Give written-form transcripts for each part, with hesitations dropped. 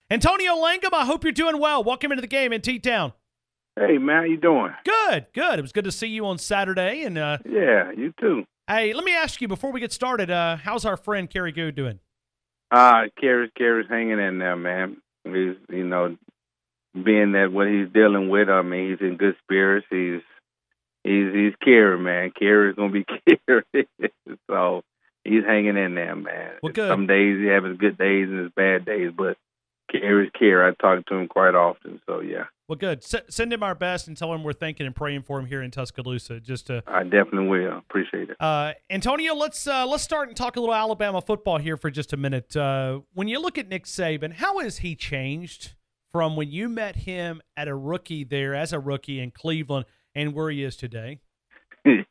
Antonio Langham, I hope you're doing well. Welcome into the game in T-Town. Hey, man, how you doing? Good, good. It was good to see you on Saturday. And Yeah, you too. hey, let me ask you before we get started, how's our friend Kerry Good doing? Kerry's hanging in there, man. He's, being that what he's dealing with, I mean, he's in good spirits. He's Kerry, man. Kerry's gonna be Kerry. So he's hanging in there, man. Well, good. Some days he has his good days and his bad days, but Kerry's Kerry. I talk to him quite often, so yeah. Well, good. Send him our best and tell him we're thinking and praying for him here in Tuscaloosa. I definitely will. Appreciate it. Antonio, let's start and talk a little Alabama football here for just a minute. When you look at Nick Saban, how has he changed from when you met him as a rookie in Cleveland and where he is today? He's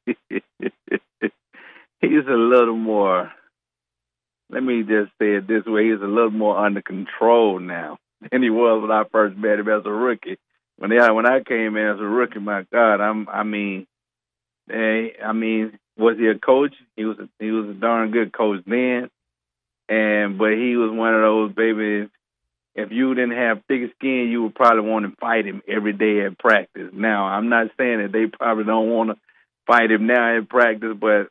a little more, let me just say it this way, he's a little more under control now than he was when I first met him as a rookie. When I came in as a rookie, my God, was he a coach? He was a darn good coach then, but he was one of those babies. If you didn't have thick skin, you would probably want to fight him every day at practice. Now, I'm not saying that they probably don't want to fight him now in practice, but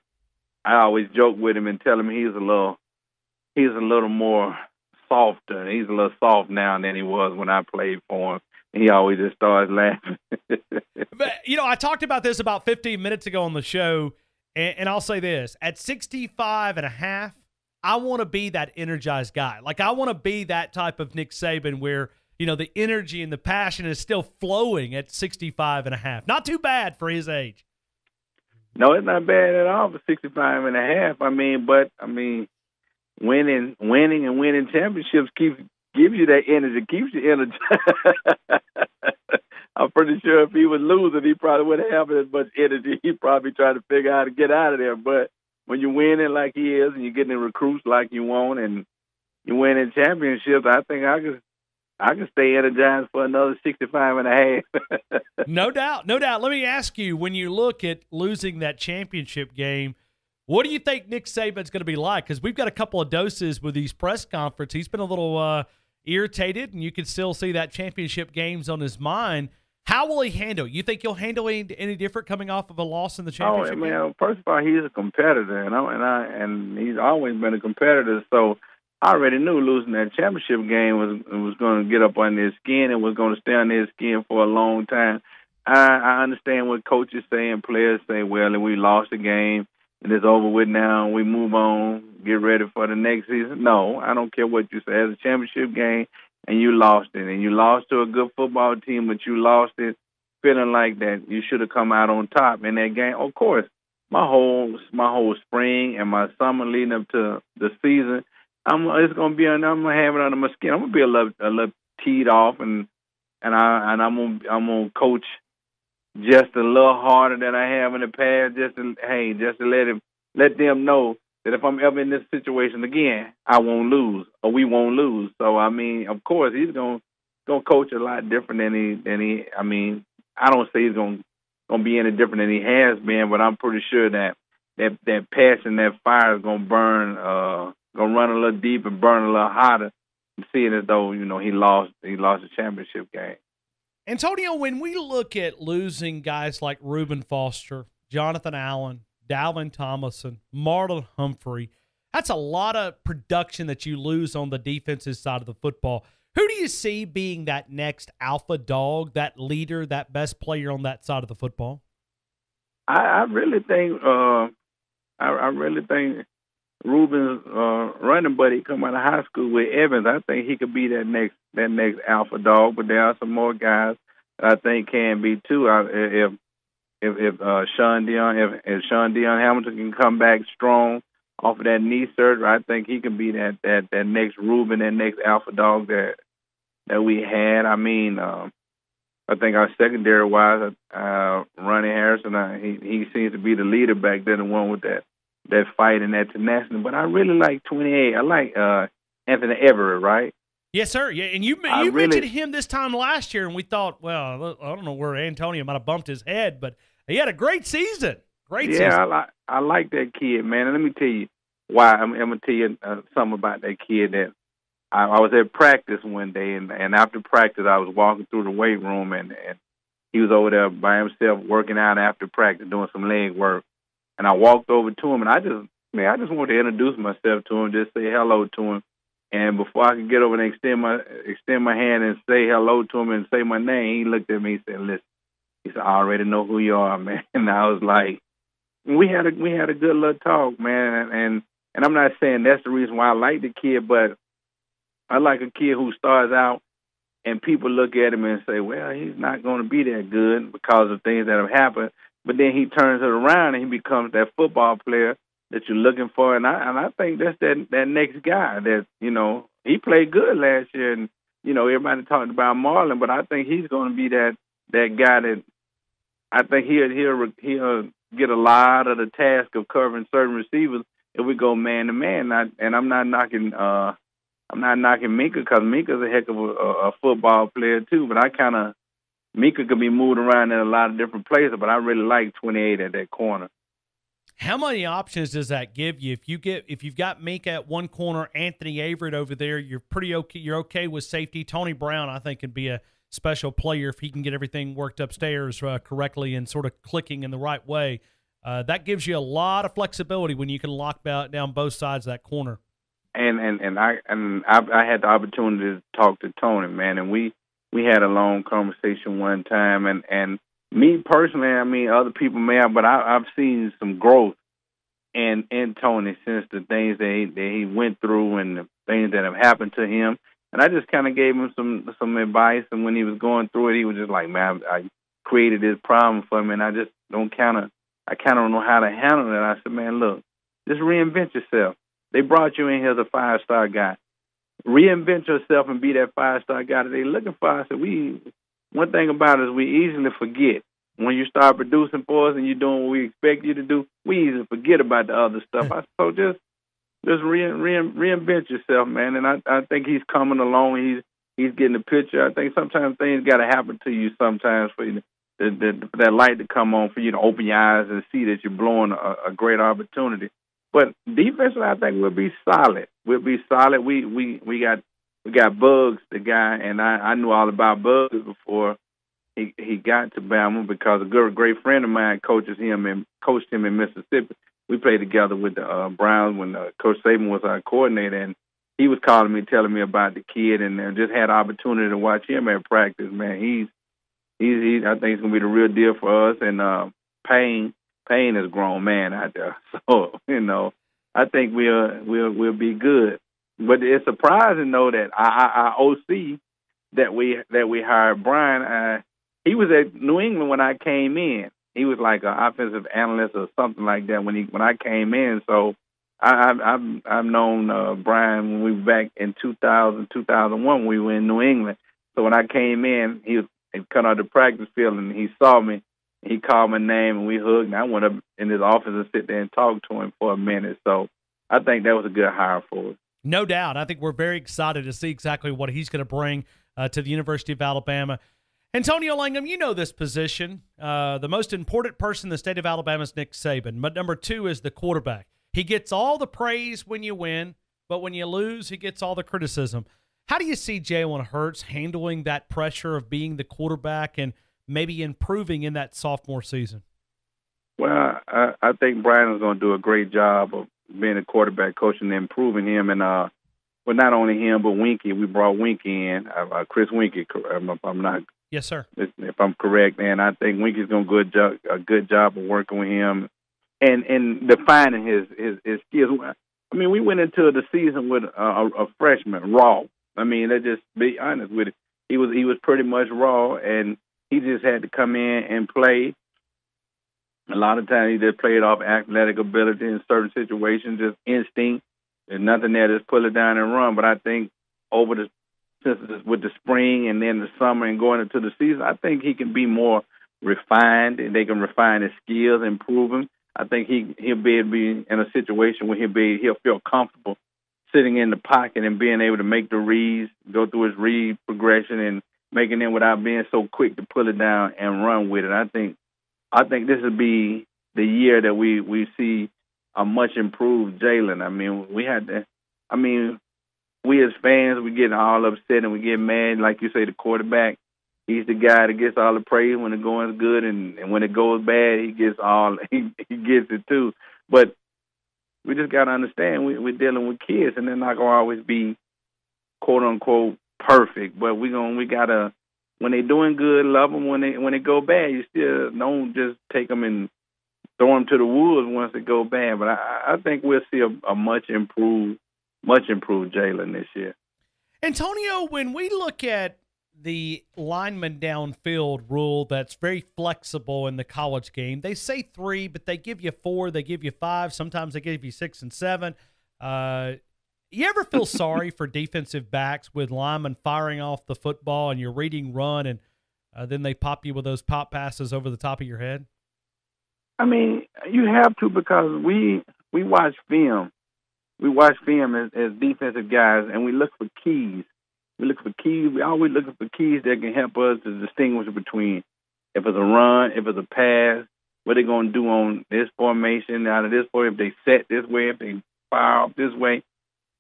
I always joke with him and tell him he's a little more softer. He's a little soft now than he was when I played for him. He always just starts laughing. But, I talked about this about 15 minutes ago on the show, and I'll say this. At 65 and a half, I want to be that energized guy. Like, I want to be that type of Nick Saban where, the energy and the passion is still flowing at 65 and a half. Not too bad for his age. No, it's not bad at all for 65 and a half. Winning championships gives you that energy, keeps you energized. I'm pretty sure if he was losing, he probably wouldn't have as much energy. He'd probably try to figure out how to get out of there. But when you're winning like he is and you're getting recruits like you want and you're winning championships, I think I can stay energized for another 65 and a half. No doubt. Let me ask you, when you look at losing that championship game, what do you think Nick Saban's going to be like? Because we've got a couple of doses with these press conferences. He's been a little irritated, and you can still see that championship game's on his mind. How will he handle it? You think he'll handle any different coming off of a loss in the championship game? Man, first of all, he's a competitor, and he's always been a competitor. So I already knew losing that championship game was going to get up under his skin and was going to stay under his skin for a long time. I understand what coaches say and players say. Well, we lost the game and it's over with now. We move on, get ready for the next season. No, I don't care what you say. It's a championship game, and you lost it. And you lost to a good football team, but you lost it feeling like that you should have come out on top in that game. Of course, my whole spring and my summer leading up to the season, I'm gonna have it under my skin. I'm gonna be a little teed off, and I'm gonna coach just a little harder than I have in the past, just to let them know that if I'm ever in this situation again, I won't lose or we won't lose. So of course, he's gonna coach a lot different than he. I don't say he's gonna be any different than he has been, but I'm pretty sure that passion, that fire is gonna burn, gonna run a little deep and burn a little hotter, seeing as though he lost the championship game. Antonio, when we look at losing guys like Reuben Foster, Jonathan Allen, Dalvin Tomlinson, Marlon Humphrey, that's a lot of production that you lose on the defensive side of the football. Who do you see being that next alpha dog, that leader, that best player on that side of the football? I really think Reuben's running buddy come out of high school with Evans. I think he could be that next alpha dog. But there are some more guys that I think can be too. If Sean Dion Hamilton can come back strong off of that knee surgery, I think he can be that next Reuben, that next alpha dog that we had. I think our secondary wise, Ronnie Harrison, he seems to be the leader back there, the one with that fight and that tenacity. But I really like 28. I like Anthony Everett, right? Yes, sir. Yeah, and you mentioned him this time last year, and we thought, well, I don't know where Antonio might have bumped his head, but he had a great season. Yeah, I like that kid, man. And let me tell you why. I'm going to tell you something about that kid that I was at practice one day, and after practice, I was walking through the weight room, and he was over there by himself working out after practice, doing some leg work. And I walked over to him, and I just wanted to introduce myself to him, just say hello to him. And before I could get over and extend my hand and say hello to him and say my name, he looked at me and said, "Listen," he said, "I already know who you are, man." And I was like, we had a good little talk, man. And I'm not saying that's the reason why I like the kid, but I like a kid who starts out and people look at him and say, well, he's not going to be that good because of things that have happened. But then he turns it around and he becomes that football player that you're looking for. And I think that's that next guy that, he played good last year. And, everybody talked about Marlon, but I think he's going to be that guy that I think he'll get a lot of the task of covering certain receivers if we go man to man. And I'm not knocking Minka because Minka's a heck of a football player too. But Minka could be moved around in a lot of different places. But I really like 28 at that corner. How many options does that give you? If you've got Minka at one corner, Anthony Averett over there, you're pretty okay. You're okay with safety. Tony Brown, I think, can be a special player if he can get everything worked upstairs correctly and sort of clicking in the right way. That gives you a lot of flexibility when you can lock down both sides of that corner. And I had the opportunity to talk to Tony, man, and we had a long conversation one time, and me personally, I mean, other people may have, but I've seen some growth in Tony since the things that he went through and the things that have happened to him. And I just kind of gave him some advice, and when he was going through it, he was just like, man, I created this problem for me, and I just don't kind of know how to handle it. I said, man, look, just reinvent yourself. They brought you in here as a 5-star guy. Reinvent yourself and be that 5-star guy that they're looking for. I said, one thing about it is we easily forget. When you start producing for us and you're doing what we expect you to do, we easily forget about the other stuff. So just reinvent yourself, man. And I think he's coming along. He's getting the picture. I think sometimes things got to happen to you sometimes for you that light to come on, for you to open your eyes and see that you're blowing a great opportunity. But defensively, I think we'll be solid. We'll be solid. We got Bugs, the guy, and I knew all about Bugs before he got to Bama because a great friend of mine coached him in Mississippi. We played together with the Browns when Coach Saban was our coordinator, and he was calling me, telling me about the kid, and just had an opportunity to watch him at practice. Man, he's I think he's gonna be the real deal for us. And Payne is a grown man out there, so I think we'll be good. But it's surprising though that our OC that we hired, Brian. He was at New England when I came in. He was like an offensive analyst or something like that when I came in. So I've known Brian when we were back in 2000, 2001 when we were in New England. So when I came in, he cut out the practice field and he saw me. He called my name and we hugged. And I went up in his office and sit there and talked to him for a minute. So I think that was a good hire for us. No doubt. I think we're very excited to see exactly what he's going to bring to the University of Alabama. Antonio Langham, you know this position. The most important person in the state of Alabama is Nick Saban, but number 2 is the quarterback. He gets all the praise when you win, but when you lose, he gets all the criticism. How do you see Jalen Hurts handling that pressure of being the quarterback and maybe improving in that sophomore season? Well, I think Brian is going to do a great job of being a quarterback coach and improving him. And well, not only him, but Winky. We brought Winky in, Chris Winky. If I'm not, yes, sir. If I'm correct, and I think Winky's going to do a good job of working with him and defining his skills. I mean, we went into the season with a freshman, raw. I mean, let's just be honest with it. He was pretty much raw, and he just had to come in and play. A lot of times he just played off athletic ability in certain situations, just instinct. There's nothing there, just pull it down and run. But I think with the spring and then the summer and going into the season, I think he can be more refined, and they can refine his skills, improve him. I think he'll be able to be in a situation where he'll feel comfortable sitting in the pocket and being able to make the reads, go through his read progression and making them without being so quick to pull it down and run with it. I think this will be the year that we see a much improved Jalen. I mean, we as fans, we get all upset and we get mad. Like you say, the quarterback, he's the guy that gets all the praise when the going's good, and when it goes bad, he gets he gets it too. But we just got to understand we're dealing with kids, and they're not gonna always be quote unquote perfect. But we gotta, when they're doing good, love them. When they go bad, you still don't just take them and throw them to the wolves once they go bad. But I think we'll see a much improved Jalen this year. Antonio, when we look at the lineman downfield rule that's very flexible in the college game, they say 3, but they give you 4, they give you 5, sometimes they give you 6 and 7. You ever feel sorry for defensive backs with linemen firing off the football and you're reading run and then they pop you with those pop passes over the top of your head? I mean, you have to, because we watch film. We watch film as defensive guys, and we look for keys. We look for keys. We always looking for keys that can help us to distinguish between if it's a run, if it's a pass, what they're going to do on this formation, out of this point, if they set this way, if they fire off this way.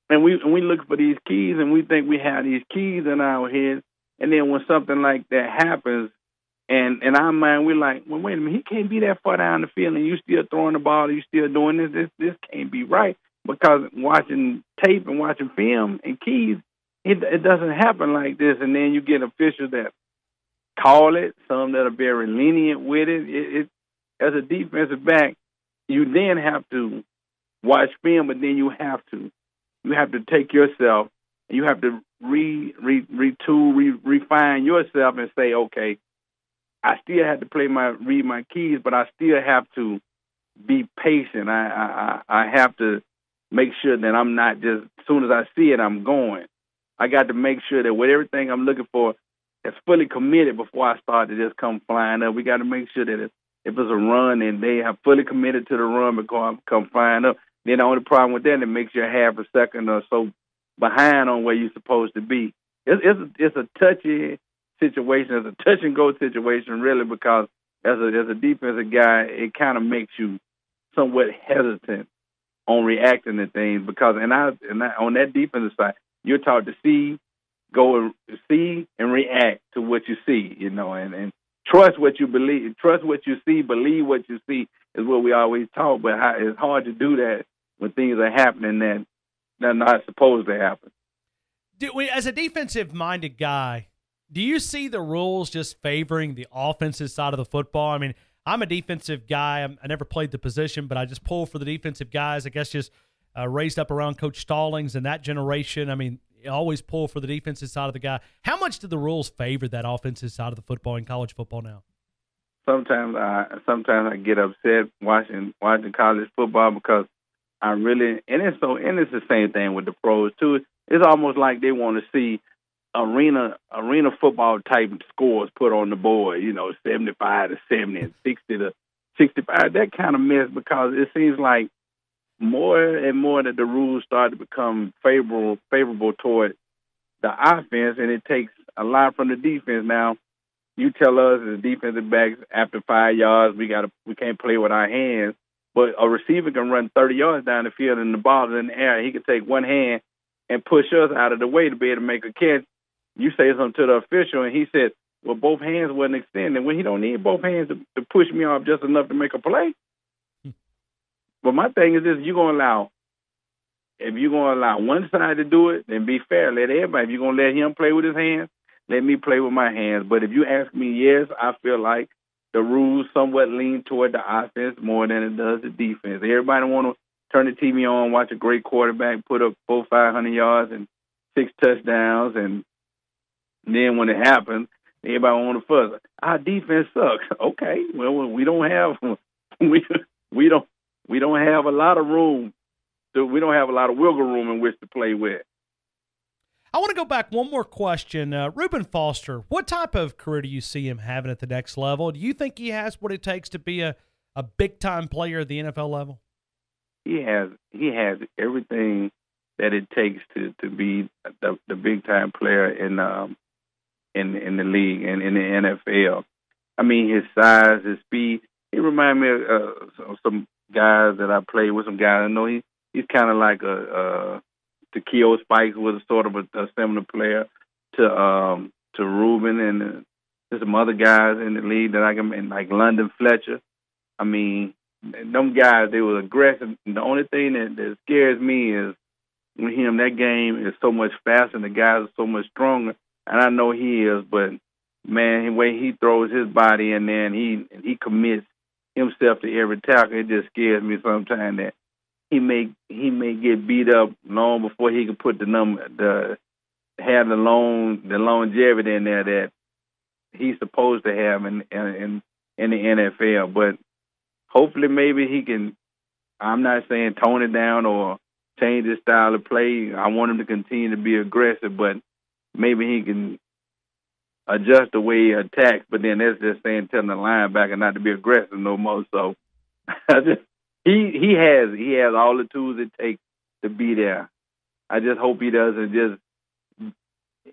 And we look for these keys, and we think we have these keys in our heads. And then when something like that happens, and in our mind, we're like, well, wait a minute, he can't be that far down the field, and you still throwing the ball, you still doing this. This can't be right. Because watching tape and watching film and keys, it doesn't happen like this. And then you get officials that call it, some that are very lenient with it. As a defensive back, you then have to watch film, but then you have to take yourself and you have to refine yourself and say, okay, I still have to read my keys, but I still have to be patient. I have to make sure that I'm not just, as soon as I see it, I'm going. I got to make sure that with everything I'm looking for is fully committed before I start to just come flying up. We got to make sure that if it's a run and they have fully committed to the run before I come flying up, then the only problem with that, it makes you a half a second or so behind on where you're supposed to be. It's a touchy situation. It's a touch and go situation, really, because as a defensive guy, it kind of makes you somewhat hesitant on reacting to things, because and I on that defensive side, you're taught to see and react to what you see, and trust what you believe, trust what you see, believe what you see is what we always talk. But it's hard to do that when things are happening that they're not supposed to happen. As a defensive-minded guy, do you see the rules just favoring the offensive side of the football? I mean, I'm a defensive guy. I never played the position, but I just pull for the defensive guys. I guess just raised up around Coach Stallings and that generation. I mean, you always pull for the defensive side of the guy. How much do the rules favor that offensive side of the football in college football now? Sometimes I get upset watching college football, because I really, and it's the same thing with the pros too. It's almost like they want to see arena football type scores put on the board, 75 to 70 and 60 to 65, that kind of mess, because it seems like more and more that the rules start to become favorable toward the offense, and it takes a lot from the defense. Now, you tell us as defensive backs, after 5 yards, we can't play with our hands, but a receiver can run 30 yards down the field and the ball is in the air. He can take one hand and push us out of the way to be able to make a catch. You say something to the official, and he said, well, both hands wasn't extended. Well, he don't need both hands to push me off just enough to make a play. But my thing is this, if you're going to allow one side to do it, then be fair. Let everybody. If you're going to let him play with his hands, let me play with my hands. But if you ask me, yes, I feel like the rules somewhat lean toward the offense more than it does the defense. Everybody want to turn the TV on, watch a great quarterback put up 400-500 yards and 6 touchdowns, and then when it happens, everybody want to fuss. Our defense sucks. Okay, well, we don't have a lot of room. We don't have a lot of wiggle room in which to play with. I want to go back one more question. Reuben Foster, what type of career do you see him having at the next level? Do you think he has what it takes to be a big-time player at the NFL level? He has everything that it takes to be the big-time player in the league and in the NFL. I mean, his size, his speed. He reminds me of some guys that I played with. Some guys I know he's kind of like a Keo Spikes was sort of a similar player to Ruben and there's some other guys in the league that I can, like London Fletcher. I mean, them guys, they were aggressive. The only thing that scares me is with him, that game is so much faster and the guys are so much stronger. And I know he is, but, man, the way he throws his body in there and he commits himself to every tackle, it just scares me sometimes that he may get beat up long before he can put the longevity in there that he's supposed to have in the NFL. But hopefully maybe he can, I'm not saying tone it down or change his style of play. I want him to continue to be aggressive, but maybe he can adjust the way he attacks. But then that's just saying telling the linebacker not to be aggressive no more. So he has all the tools it takes to be there. I just hope he doesn't just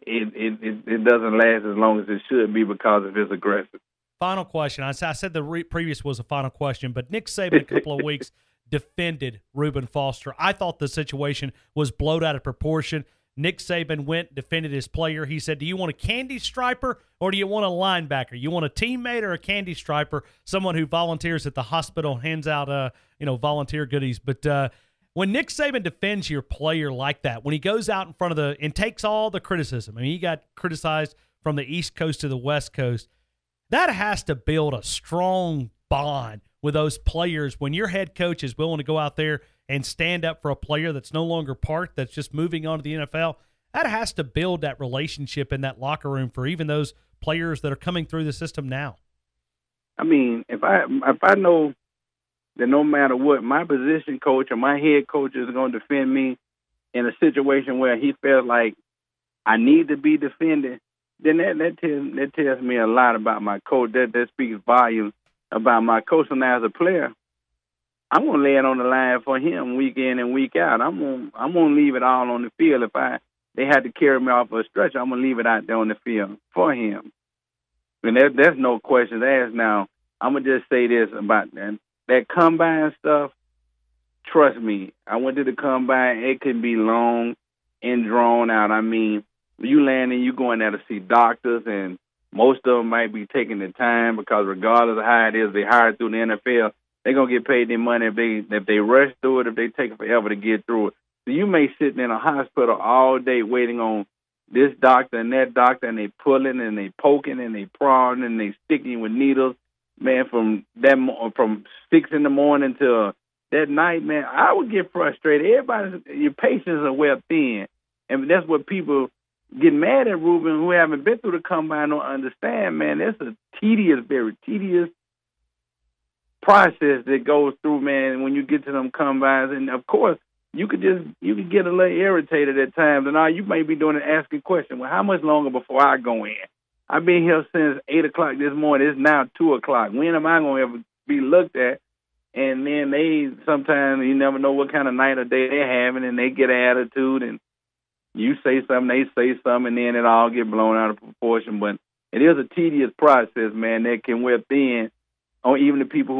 it doesn't last as long as it should be because of his aggressive. Final question. I said the previous was a final question, but Nick Saban a couple of weeks defended Reuben Foster. I thought the situation was blown out of proportion. Nick Saban went, defended his player. He said, do you want a candy striper or do you want a linebacker? You want a teammate or a candy striper, someone who volunteers at the hospital and hands out volunteer goodies. But when Nick Saban defends your player like that, when he goes out in front of and takes all the criticism, I mean, he got criticized from the East Coast to the West Coast, that has to build a strong bond with those players when your head coach is willing to go out there and stand up for a player that's no longer part, that's just moving on to the NFL. That has to build that relationship in that locker room for even those players that are coming through the system now. I mean, if I know that no matter what, my position coach or my head coach is going to defend me in a situation where he feels like I need to be defended, then that tells me a lot about my coach. That speaks volumes about my coach. And as a player, I'm gonna lay it on the line for him week in and week out. I'm gonna leave it all on the field. If they had to carry me off a stretcher, I'm gonna leave it out there on the field for him. And there's no questions asked. Now I'm gonna just say this about that combine stuff. Trust me, I went to the combine. It can be long and drawn out. I mean, you land and you going there to see doctors, and most of them might be taking the time because regardless of how it is, they hired through the NFL. They're going to get paid their money if they rush through it, if they take forever to get through it. So you may sit in a hospital all day waiting on this doctor and that doctor, and they pulling and they poking and they prodding and they sticking with needles, man, from 6 in the morning till that night, man. I would get frustrated. Your patience are well thin. And that's what people get mad at Reuben, who haven't been through the combine, don't understand, man. That's a very tedious process that goes through, man, when you get to them combines. And of course, you could get a little irritated at times, and you may be doing it, asking questions. Well, how much longer before I go in? I've been here since 8 o'clock this morning. It's now 2 o'clock. When am I going to ever be looked at? And then sometimes you never know what kind of night or day they're having, and they get an attitude, and you say something, they say something, and then it all get blown out of proportion. But it is a tedious process, man, that can wear thin on even the people who